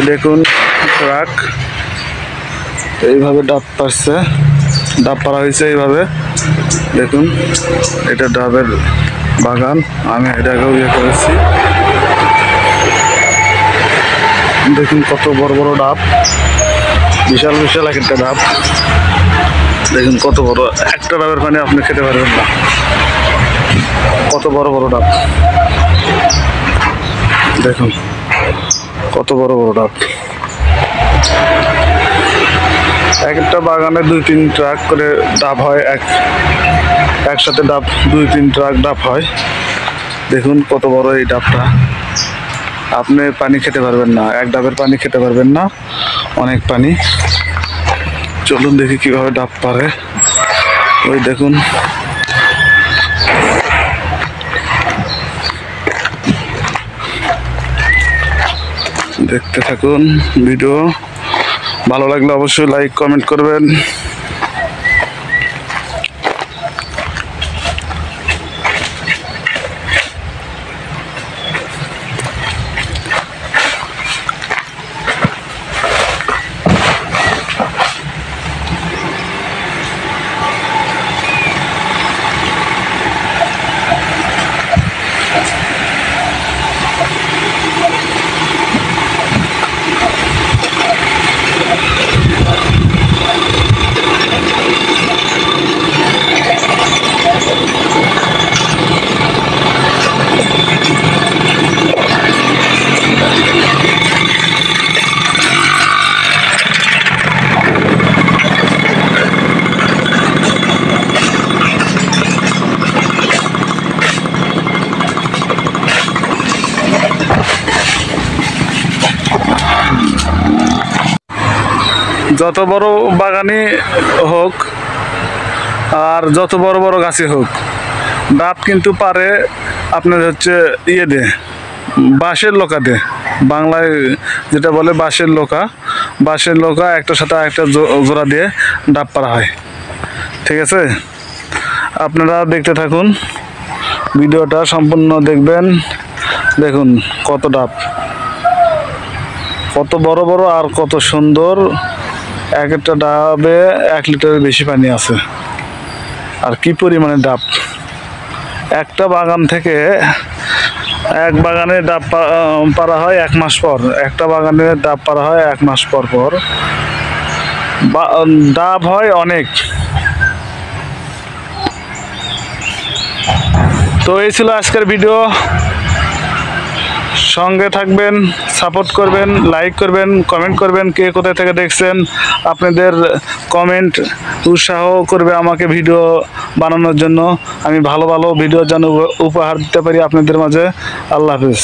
দেখুন ট্রাক এইভাবে ডাব পারছে, ডাব পারা হয়েছে এইভাবে। দেখুন এটা ডাবের বাগান, আমি এটাকেও করেছি। দেখুন কত বড় বড় ডাব, বিশাল বিশাল এক একটা ডাব। দেখুন কত বড়, একটা ডাবের পানি আপনি খেতে পারবেন না, কত বড় বড় ডাব। দেখুন কত বড় বড় ডাব। এক একটা বাগানে 2-3 ট্রাক করে ডাব হয়, একসাথে ডাব 2-3 ট্রাক ডাব হয়। দেখুন কত বড় এই ডাবটা, আপনি পানি খেতে পারবেন না, এক ডাবের পানি খেতে পারবেন না, অনেক পানি। চলুন দেখি কিভাবে ডাব পারে। ওই দেখুন দেখতে থাকুন ভিডিও। ভালো লাগলে অবশ্যই লাইক কমেন্ট করবেন। যত বড় বাগানই হোক আর যত বড় বড় গাছই হোক, ডাব কিন্তু পারে আপনার হচ্ছে ইয়ে দে, বাঁশের লোকা দে, বাংলায় যেটা বলে বাঁশের লোকা। বাঁশের লোকা একটার সাথে একটা জোড়া দিয়ে ডাব পারা হয়। ঠিক আছে, আপনারা দেখতে থাকুন, ভিডিওটা সম্পূর্ণ দেখবেন। দেখুন কত ডাব, কত বড় বড় আর কত সুন্দর। এক একটা ডাবে 1 লিটারের বেশি পানি আছে। আর কি পরিমাণে ডাব, একটা বাগান থেকে এক বাগানে ডাব পারা হয় 1 মাস পর, একটা বাগানে ডাব পারা হয় 1 মাস পর পর। ডাব হয় অনেক। তো এই ছিল আজকের ভিডিও। সঙ্গে থাকবেন, সাপোর্ট করবেন, লাইক করবেন, কমেন্ট করবেন। কে কোথায় থেকে দেখছেন, আপনাদের কমেন্ট উৎসাহ করবে আমাকে ভিডিও বানানোর জন্য। আমি ভালো ভালো ভিডিও যেন উপহার দিতে পারি আপনাদের মাঝে। আল্লাহ হাফেজ।